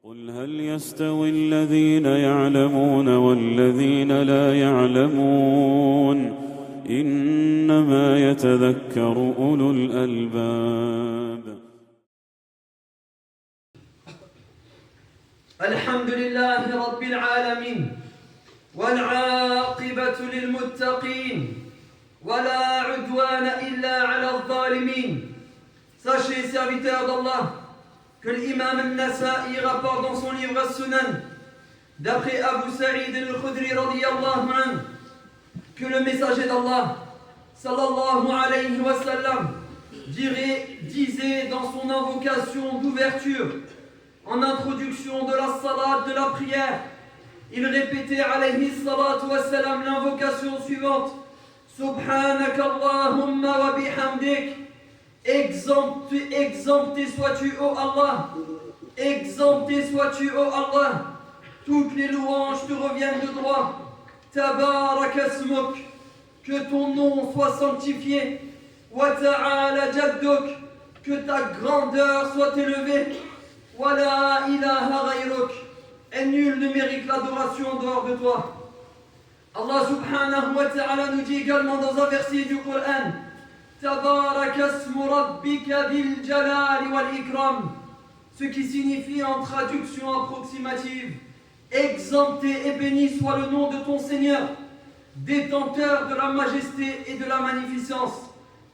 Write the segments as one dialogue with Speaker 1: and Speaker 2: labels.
Speaker 1: قل هل يستوي الذين يعلمون والذين لا يعلمون إنما يتذكر أولو الألباب.
Speaker 2: الحمد لله رب العالمين والعاقبة للمتقين ولا عدوان إلا على الظالمين. Sachez, serviteurs d'Allah, que l'imam al-Nasa'i rapporte dans son livre As-Sunan, d'après Abu Sa'id al-Khudri radiyallahu anhu, que le messager d'Allah, sallallahu alayhi wa sallam, disait dans son invocation d'ouverture, en introduction de la salat, de la prière, il répétait alayhi salatu wa salam l'invocation suivante: Subhanaka Allahumma wa bihamdik. Exempté sois-tu, ô Allah, exempté sois-tu, ô Allah, toutes les louanges te reviennent de droit. Tabarak asmuk, que ton nom soit sanctifié. Wa ta'ala jadduk, que ta grandeur soit élevée. Wa la ilaha ghayruk, et nul ne mérite l'adoration en dehors de toi. Allah subhanahu wa ta'ala nous dit également dans un verset du Coran: Tabarak asmu rabbika bil jalali wal ikram, ce qui signifie en traduction approximative: exempté et béni soit le nom de ton Seigneur, détenteur de la majesté et de la magnificence.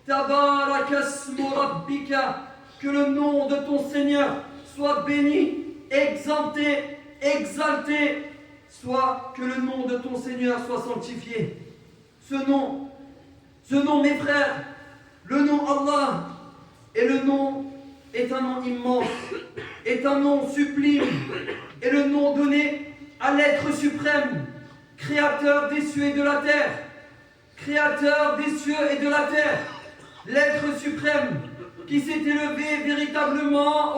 Speaker 2: Tabarak asmu rabbika, que le nom de ton Seigneur soit béni, exempté, exalté, soit que le nom de ton Seigneur soit sanctifié. Ce nom, mes frères, le nom Allah, et le nom est un nom immense, est un nom sublime, est le nom donné à l'être suprême, créateur des cieux et de la terre, créateur des cieux et de la terre, l'être suprême qui s'est élevé véritablement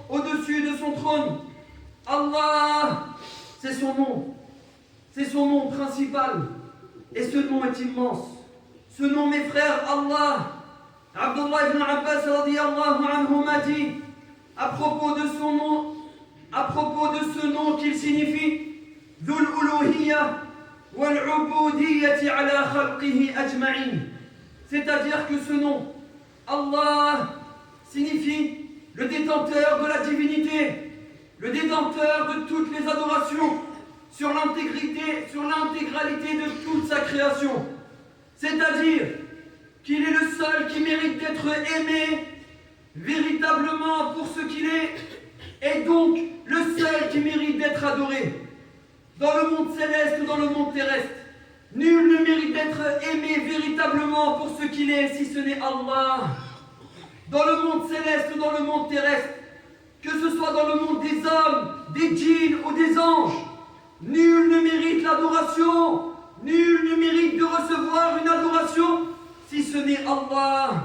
Speaker 2: au-dessus de son trône. Allah, c'est son nom principal, et ce nom est immense. Ce nom, mes frères, Allah, Abdullah ibn Abbas radiyallahu anhu m'a dit à propos de ce nom qu'il signifie Dhul uluhiyya wal ubudiyyati ala khalqihi ajma'in, c'est-à-dire que ce nom Allah signifie le détenteur de la divinité, le détenteur de toutes les adorations sur l'intégralité de toute sa création, c'est-à-dire qu'il est le seul qui mérite d'être aimé véritablement pour ce qu'il est, et donc le seul qui mérite d'être adoré. Dans le monde céleste ou dans le monde terrestre, nul ne mérite d'être aimé véritablement pour ce qu'il est si ce n'est Allah. Dans le monde céleste ou dans le monde terrestre, que ce soit dans le monde des hommes, des djinns ou des anges, nul ne mérite l'adoration, nul ne mérite de recevoir une adoration si ce n'est Allah,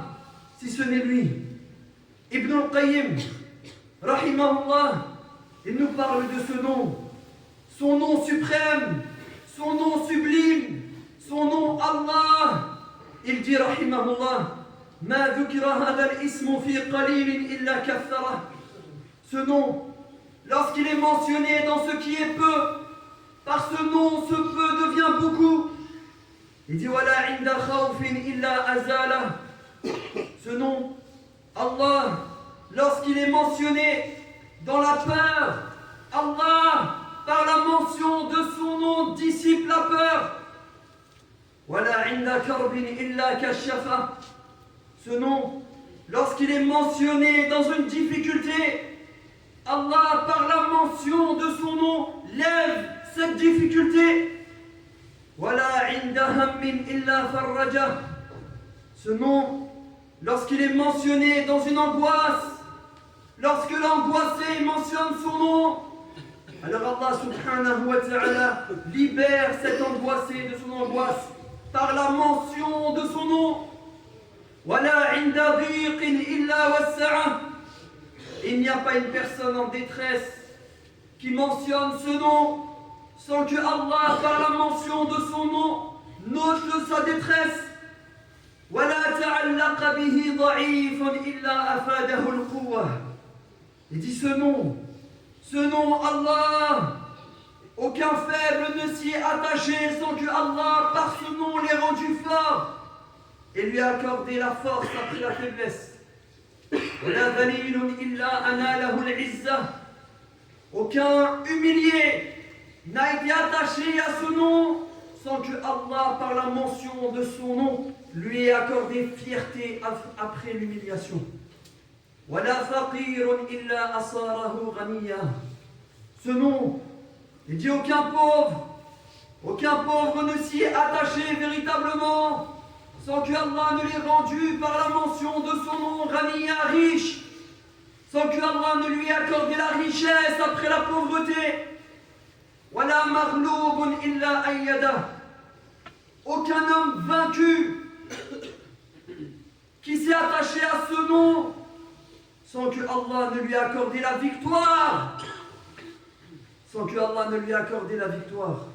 Speaker 2: si ce n'est lui. Ibn al-Qayyim, rahimahullah, il nous parle de ce nom, son nom suprême, son nom sublime, son nom Allah. Il dit rahimahullah: Ma dhukira hadha al-ismu fi qalilin illa kathara. Ce nom, lorsqu'il est mentionné dans ce qui est peu, par ce nom, ce peu devient beaucoup. Il dit Wala inda khawfin illa azala. Ce nom, Allah, lorsqu'il est mentionné dans la peur, Allah, par la mention de son nom, dissipe la peur. Wala inda karbin illa kashafa. Ce nom, lorsqu'il est mentionné dans une difficulté, Allah, par la mention de son nom, lève cette difficulté. Wala inda hammin illa farraja. Ce nom, lorsqu'il est mentionné dans une angoisse, lorsque l'angoissé mentionne son nom, alors Allah subhanahu wa ta'ala libère cet angoissé de son angoisse par la mention de son nom. Wala inda dhiqin illa wassa'a. Il n'y a pas une personne en détresse qui mentionne ce nom sans que Allah, par la mention de son nom, note sa détresse. ولا تعلق به ضعيف إلا أفاده القوة. Il dit ce Ce nom Allah, aucun faible ne s'y est attaché sans que Allah, par ce nom, l'ait rendu fort et lui a accordé la force après la faiblesse. Aucun humilié n'a été attaché à ce nom sans que Allah, par la mention de son nom, lui ait accordé fierté après l'humiliation. Ce nom, il dit aucun pauvre ne s'y est attaché véritablement sans que Allah ne l'ait rendu par la mention de son nom Ghaniya, riche, sans que Allah ne lui ait accordé la richesse après la pauvreté. Wala maghlubun illa ayyada. Aucun homme vaincu qui s'est attaché à ce nom sans que Allah ne lui ait accordé la victoire. Sans que Allah ne lui ait accordé la victoire.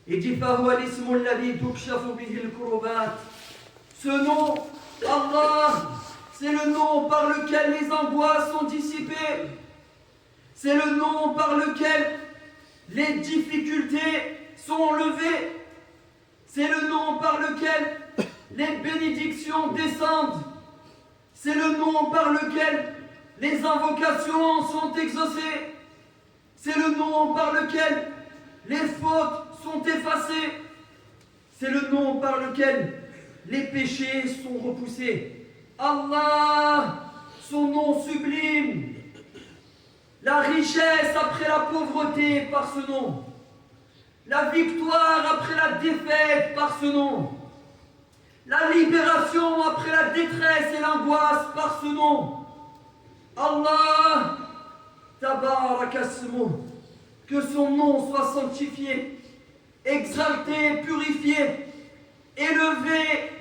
Speaker 2: Et dit ce nom, Allah, c'est le nom par lequel les angoisses sont dissipées. C'est le nom par lequel les difficultés sont enlevées. C'est le nom par lequel les bénédictions descendent. C'est le nom par lequel les invocations sont exaucées. C'est le nom par lequel les fautes sont effacées. C'est le nom par lequel les péchés sont repoussés. Allah, son nom sublime. La richesse après la pauvreté par ce nom. La victoire après la défaite par ce nom. La libération après la détresse et l'angoisse par ce nom. Allah, Tabarakasmu, que son nom soit sanctifié, exalté, purifié, élevé.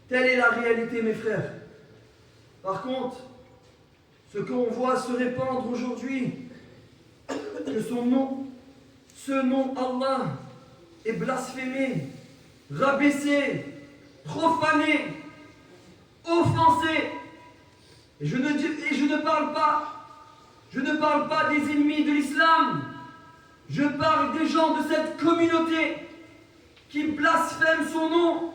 Speaker 2: Telle est la réalité, mes frères. Par contre, ce qu'on voit se répandre aujourd'hui, que ce nom Allah est blasphémé, rabaissé, profané, offensé. Et je ne parle pas des ennemis de l'islam. Je parle des gens de cette communauté qui blasphèment son nom,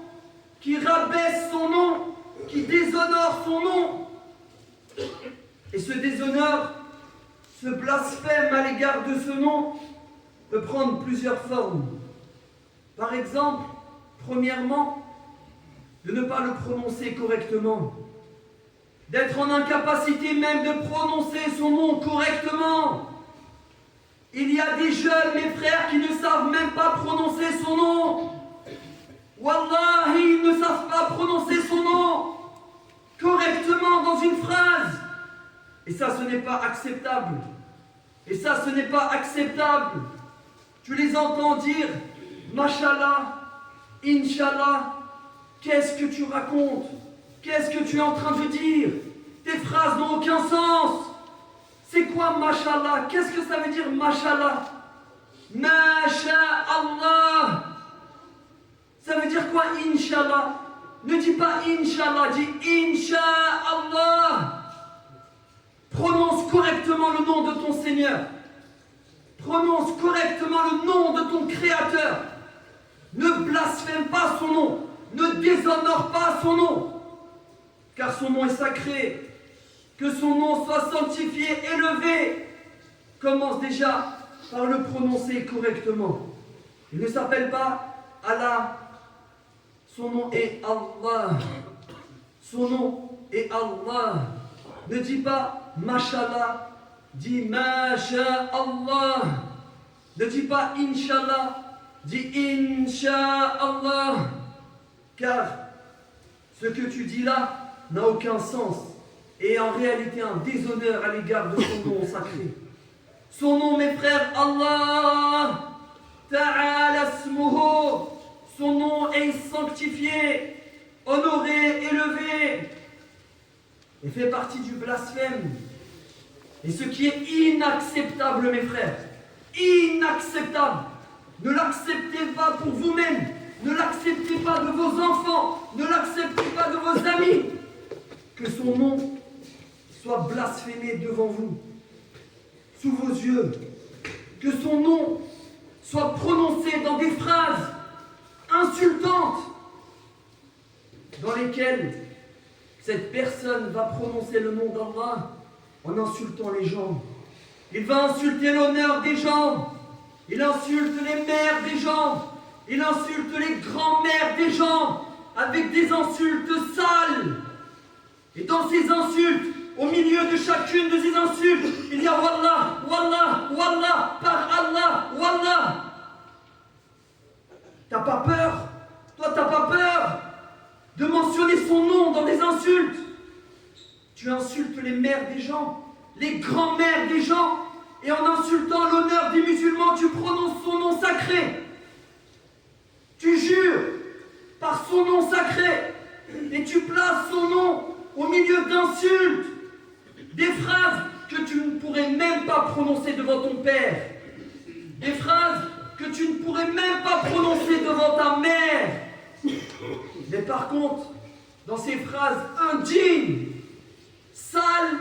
Speaker 2: qui rabaissent son nom, qui déshonorent son nom. Et ce déshonneur, ce blasphème à l'égard de ce nom peut prendre plusieurs formes. Par exemple, premièrement, de ne pas le prononcer correctement. D'être en incapacité même de prononcer son nom correctement. Il y a des jeunes, mes frères, qui ne savent même pas prononcer son nom. Wallahi, ils ne savent pas prononcer son nom correctement dans une phrase. Et ça, ce n'est pas acceptable. Et ça, ce n'est pas acceptable. Tu les entends dire, Mashallah, Inch'Allah, qu'est-ce que tu racontes? Qu'est-ce que tu es en train de dire? Tes phrases n'ont aucun sens. C'est quoi Mashallah? Qu'est-ce que ça veut dire Mashallah? Masha'Allah. Ça veut dire quoi Inch'Allah? Ne dis pas Inch'Allah, dis Inch'Allah. Prononce correctement le nom de ton Seigneur. Prononce correctement le nom de ton Créateur. Ne blasphème pas son nom. Ne déshonore pas son nom. Car son nom est sacré. Que son nom soit sanctifié, élevé. Commence déjà par le prononcer correctement. Il ne s'appelle pas Allah. Son nom est Allah. Son nom est Allah. Ne dis pas Mashallah. Dis Masha'Allah. Ne dis pas Inch'Allah. Dis Inch'Allah. Car ce que tu dis là n'a aucun sens et en réalité un déshonneur à l'égard de son nom sacré. Son nom, mes frères, Allah Ta'ala Smuhu. Son nom est sanctifié, honoré, élevé et fait partie du blasphème. Et ce qui est inacceptable, mes frères, inacceptable, ne l'acceptez pas pour vous-même, ne l'acceptez pas de vos enfants, ne l'acceptez pas de vos amis, que son nom soit blasphémé devant vous. sous vos yeux, que son nom soit prononcé dans des phrases insultantes dans lesquelles cette personne va prononcer le nom d'Allah en insultant les gens. Il va insulter l'honneur des gens, il insulte les mères des gens, il insulte les grands-mères des gens avec des insultes sales. Et dans ces insultes, au milieu de chacune de ces insultes, il y a Wallah, Wallah, Wallah, par Allah, Wallah. T'as pas peur? Toi, t'as pas peur de mentionner son nom dans des insultes? Tu insultes les mères des gens, les grands-mères des gens, et en insultant l'honneur des musulmans, tu prononces son nom sacré. Tu jures par son nom sacré, et tu places son nom au milieu d'insultes, des phrases que tu ne pourrais même pas prononcer devant ton père, des phrases que tu ne pourrais même pas prononcer devant ta mère. Mais par contre, dans ces phrases indignes, sales,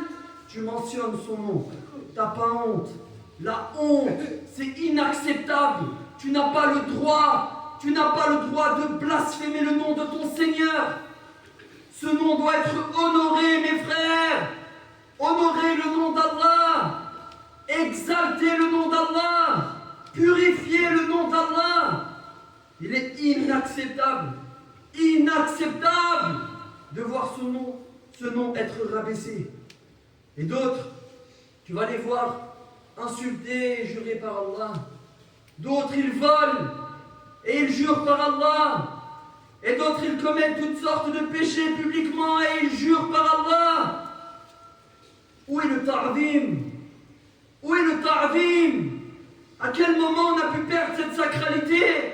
Speaker 2: tu mentionnes son nom. T'as pas honte. La honte, c'est inacceptable. Tu n'as pas le droit de blasphémer le nom de ton Seigneur. Ce nom doit être honoré, mes frères. Honorer le nom d'Allah. Exalter le nom d'Allah. Purifier le nom d'Allah. Il est inacceptable de voir ce nom être rabaissé. Et d'autres, tu vas les voir insultés et jurés par Allah. D'autres, ils volent et ils jurent par Allah. Et d'autres, ils commettent toutes sortes de péchés publiquement et ils jurent par Allah. Où est le ta'zim? Où est le ta'zim? À quel moment on a pu perdre cette sacralité?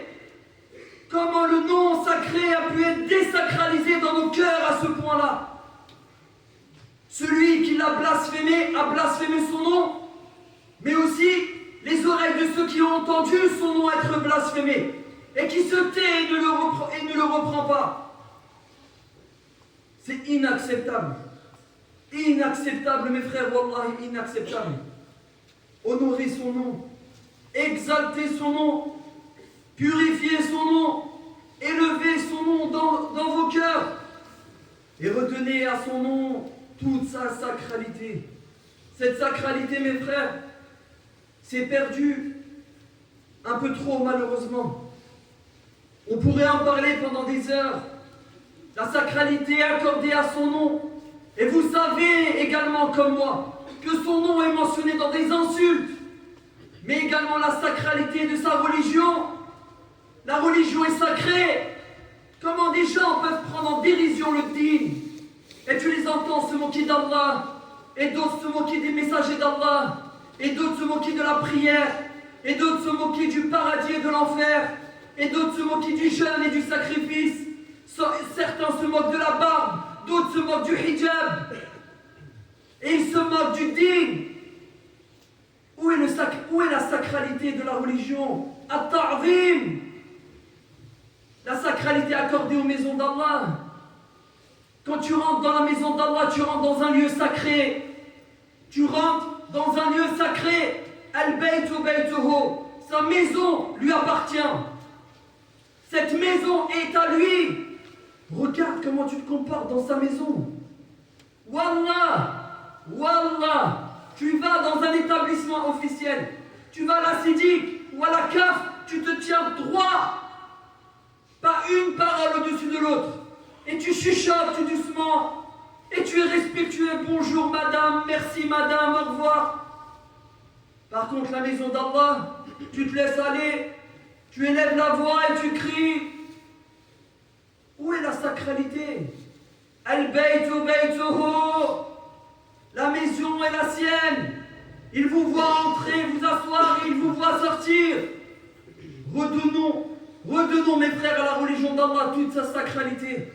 Speaker 2: Comment le nom sacré a pu être désacralisé dans nos cœurs à ce point-là? Celui qui l'a blasphémé a blasphémé son nom, mais aussi les oreilles de ceux qui ont entendu son nom être blasphémé et qui se tait et ne le reprend pas. C'est inacceptable. Inacceptable, mes frères, wallahi, inacceptable. Honorer son nom, exalter son nom, purifier son nom, élever son nom dans vos cœurs et redonner à son nom toute sa sacralité. Cette sacralité, mes frères, s'est perdue un peu trop malheureusement. On pourrait en parler pendant des heures. La sacralité accordée à son nom. Et vous savez également comme moi que son nom est mentionné dans des insultes, mais également la sacralité de sa religion. La religion est sacrée. Comment des gens peuvent prendre en dérision le dîn? Et tu les entends se moquer d'Allah, et d'autres se moquer des messagers d'Allah, et d'autres se moquer de la prière, et d'autres se moquer du paradis et de l'enfer, et d'autres se moquer du jeûne et du sacrifice. Certains se moquent de la barbe, d'autres se moquent du hijab, et ils se moquent du dîn. Où est la sacralité de la religion? At-ta'zim, la sacralité accordée aux maisons d'Allah. Quand tu rentres dans la maison d'Allah, tu rentres dans un lieu sacré. Tu rentres dans un lieu sacré. Al-Baytu Baytuhu. Sa maison lui appartient. Cette maison est à lui. Regarde comment tu te compares dans sa maison. Wallah, Wallah. Tu vas dans un établissement officiel. Tu vas à la Sidique ou à la CAF. Tu te tiens droit. Pas une parole au-dessus de l'autre. Et tu chuchotes tout doucement. Et tu es respectueux. Bonjour madame, merci madame, au revoir. Par contre, la maison d'Allah, tu te laisses aller. Tu élèves la voix et tu cries. Où est la sacralité? Al-Baytu Baytuhu. La maison est la sienne. Il vous voit entrer, vous asseoir, et il vous voit sortir. Redonnons, mes frères, à la religion d'Allah toute sa sacralité.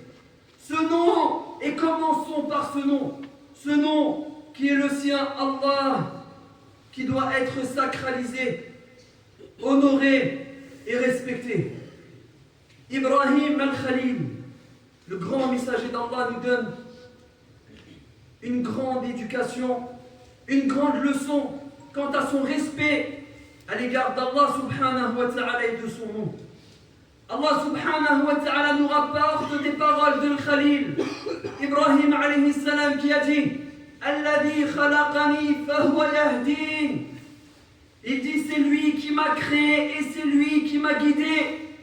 Speaker 2: Ce nom, et commençons par ce nom qui est le sien, Allah, qui doit être sacralisé, honoré et respecté. Ibrahim al-Khalil, le grand messager d'Allah, nous donne une grande éducation, une grande leçon quant à son respect à l'égard d'Allah subhanahu wa ta'ala et de son nom. Allah subhanahu wa ta'ala nous rapporte des paroles de Khalil, Ibrahim alayhi salam, qui a dit Alladhi khalaqani fahuwa yahdin. Il dit c'est lui qui m'a créé et c'est lui qui m'a guidé.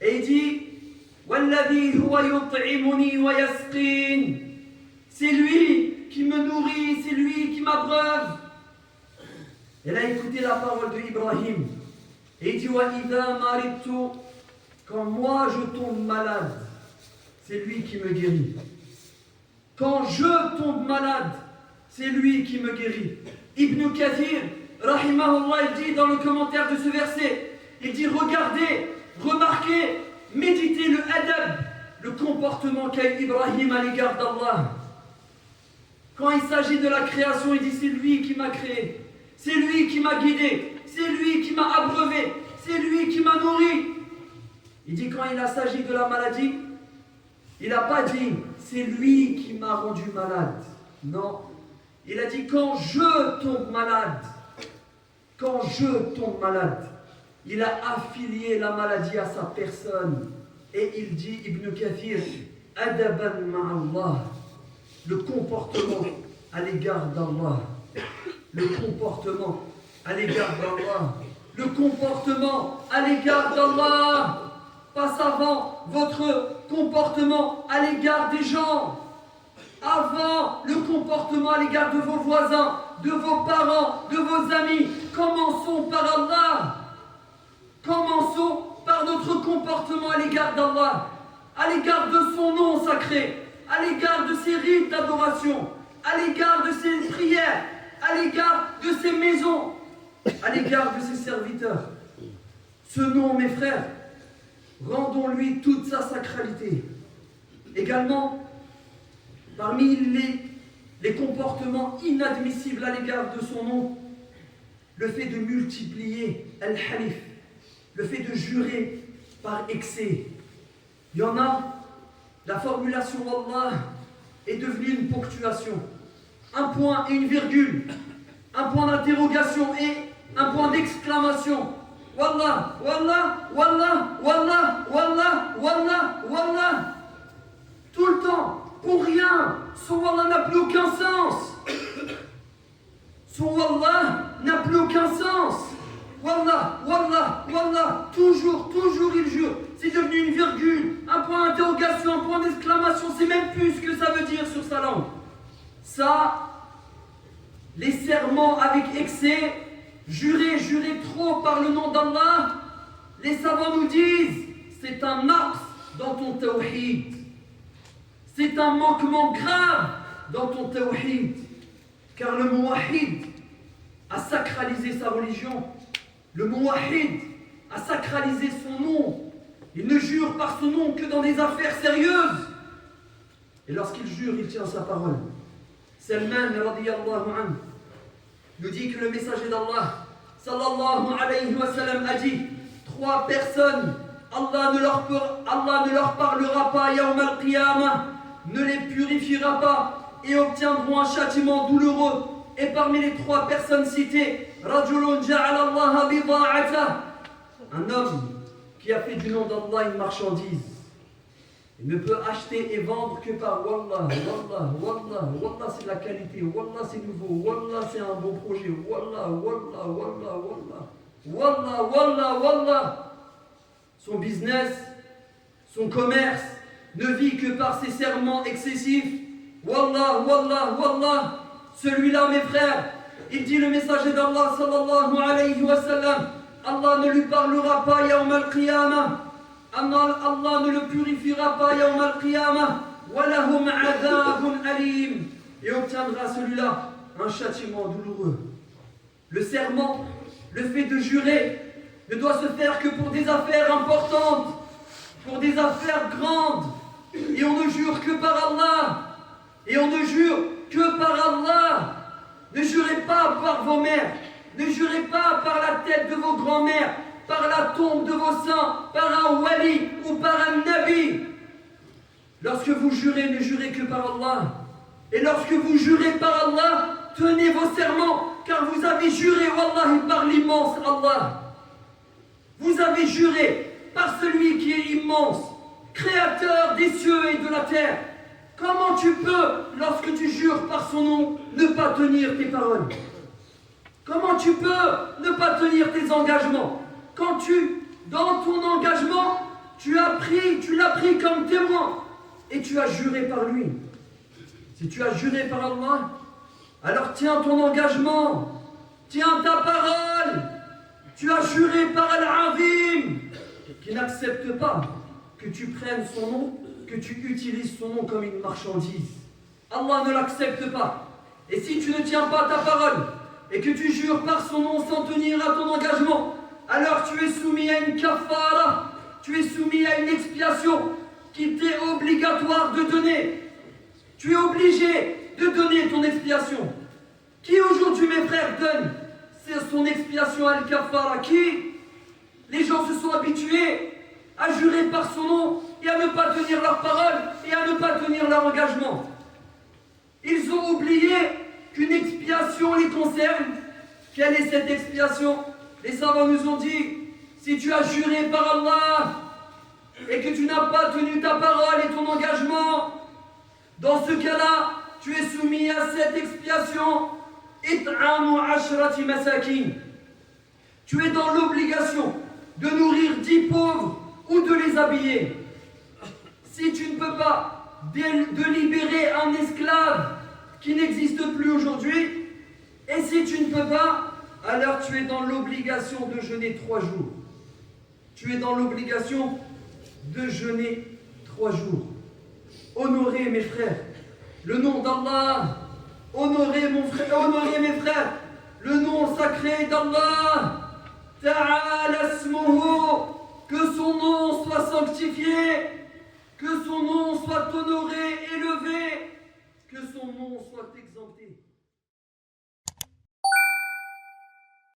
Speaker 2: Et il dit Walladhi huwa yut'imuni wa yasqin. C'est lui qui me nourrit, c'est lui qui m'abreuve. Elle a écouté la parole de Ibrahim. Et il dit Wa idha maridtu, quand moi je tombe malade, c'est lui qui me guérit. Quand je tombe malade, c'est lui qui me guérit. Ibn Kathir, rahimahullah, il dit dans le commentaire de ce verset, il dit regardez, remarquez, méditez le adab, le comportement qu'a eu Ibrahim à l'égard d'Allah. Quand il s'agit de la création, il dit c'est lui qui m'a créé, c'est lui qui m'a guidé, c'est lui qui m'a abreuvé, c'est lui qui m'a nourri. Il dit quand il s'agit de la maladie, il n'a pas dit c'est lui qui m'a rendu malade. Non, il a dit quand je tombe malade, il a affilié la maladie à sa personne. Et il dit, Ibn Kathir, adaban ma'allah, le comportement à l'égard d'Allah, le comportement à l'égard d'Allah, le comportement à l'égard d'Allah, passe avant votre comportement à l'égard des gens, avant le comportement à l'égard de vos voisins, de vos parents, de vos amis. Commençons par Allah. Commençons par notre comportement à l'égard d'Allah, à l'égard de son nom sacré, à l'égard de ses rites d'adoration, à l'égard de ses prières, à l'égard de ses maisons, à l'égard de ses serviteurs. Ce nom, mes frères, rendons-lui toute sa sacralité. Également, parmi les comportements inadmissibles à l'égard de son nom, le fait de multiplier al-halif, le fait de jurer par excès. Il y en a, la formulation Wallah est devenue une ponctuation. Un point et une virgule, un point d'interrogation et un point d'exclamation. Wallah, Wallah, Wallah, Wallah, Wallah, Wallah, Wallah. Tout le temps, pour rien. Son Wallah n'a plus aucun sens. Son Wallah n'a plus aucun sens. Wallah, Wallah, Wallah, toujours il jure. C'est devenu une virgule, un point d'interrogation, un point d'exclamation. C'est même plus ce que ça veut dire sur sa langue. Ça, les serments avec excès, jurer trop par le nom d'Allah, les savants nous disent, c'est un naqs dans ton tawhid. C'est un manquement grave dans ton tawhid. Car le muwahhid a sacralisé sa religion. Le muwahhid a sacralisé son nom. Il ne jure par son nom que dans des affaires sérieuses. Et lorsqu'il jure, il tient sa parole. Salman radiyallahu anhu nous dit que le messager d'Allah sallallahu alayhi wa sallam a dit 3 personnes, Allah ne leur parlera pas yawm al-qiyamah, ne les purifiera pas et obtiendront un châtiment douloureux. Et parmi les 3 personnes citées, Rajulun ja'ala Allah bida'atah, un homme qui a fait du nom d'Allah une marchandise. Il ne peut acheter et vendre que par Wallah, Wallah, Wallah, Wallah c'est de la qualité, Wallah c'est nouveau, Wallah c'est un bon projet, Wallah, Wallah, Wallah, Wallah, Wallah, Wallah, Wallah. Son business, son commerce ne vit que par ses serments excessifs. Wallah, Wallah, Wallah. Celui-là, mes frères, il dit le messager d'Allah sallallahu alayhi wa sallam, Allah ne lui parlera pas yawm al-qiyamah. Allah ne le purifiera pas yawm al-qiyamah. Walahum adhabun alim. Et obtiendra celui-là un châtiment douloureux. Le serment, le fait de jurer, ne doit se faire que pour des affaires importantes, pour des affaires grandes. Et on ne jure que par Allah. Et on ne jure que par Allah. Ne jurez pas par vos mères. Ne jurez pas par la tête de vos grands-mères, par la tombe de vos saints, par un wali ou par un nabi. Lorsque vous jurez, ne jurez que par Allah. Et lorsque vous jurez par Allah, tenez vos serments, car vous avez juré, wallahi, par l'immense Allah. Vous avez juré par celui qui est immense, créateur des cieux et de la terre. Comment tu peux, lorsque tu jures par son nom, ne pas tenir tes paroles? Comment tu peux ne pas tenir tes engagements? Quand dans ton engagement, tu l'as pris comme témoin et tu as juré par lui. Si tu as juré par Allah, alors tiens ton engagement, tiens ta parole. Tu as juré par Al-Azim, qui n'accepte pas que tu prennes son nom, que tu utilises son nom comme une marchandise. Allah ne l'accepte pas. Et si tu ne tiens pas ta parole et que tu jures par son nom sans tenir à ton engagement, alors tu es soumis à une kafara, tu es soumis à une expiation qui t'est obligatoire de donner. Tu es obligé de donner ton expiation. Qui aujourd'hui, mes frères, donne son expiation à al-kafara? Qui? Les gens se sont habitués à jurer par son nom et à ne pas tenir leur parole et à ne pas tenir leur engagement. Ils ont oublié qu'une expiation les concerne. Quelle est cette expiation? Les savants nous ont dit, si tu as juré par Allah et que tu n'as pas tenu ta parole et ton engagement, dans ce cas-là, tu es soumis à cette expiation. It'amu ashrati masakin. Tu es dans l'obligation de nourrir 10 pauvres ou de les habiller. Si tu ne peux pas de libérer un esclave qui n'existe plus aujourd'hui, et si tu ne peux pas, alors tu es dans l'obligation de jeûner 3 jours. Tu es dans l'obligation de jeûner 3 jours. Honorez mes frères le nom d'Allah. Honorez mes frères le nom sacré d'Allah. Ta'ala ismuhu. Que son nom soit sanctifié, que son nom soit honoré, élevé, que son nom soit exempté.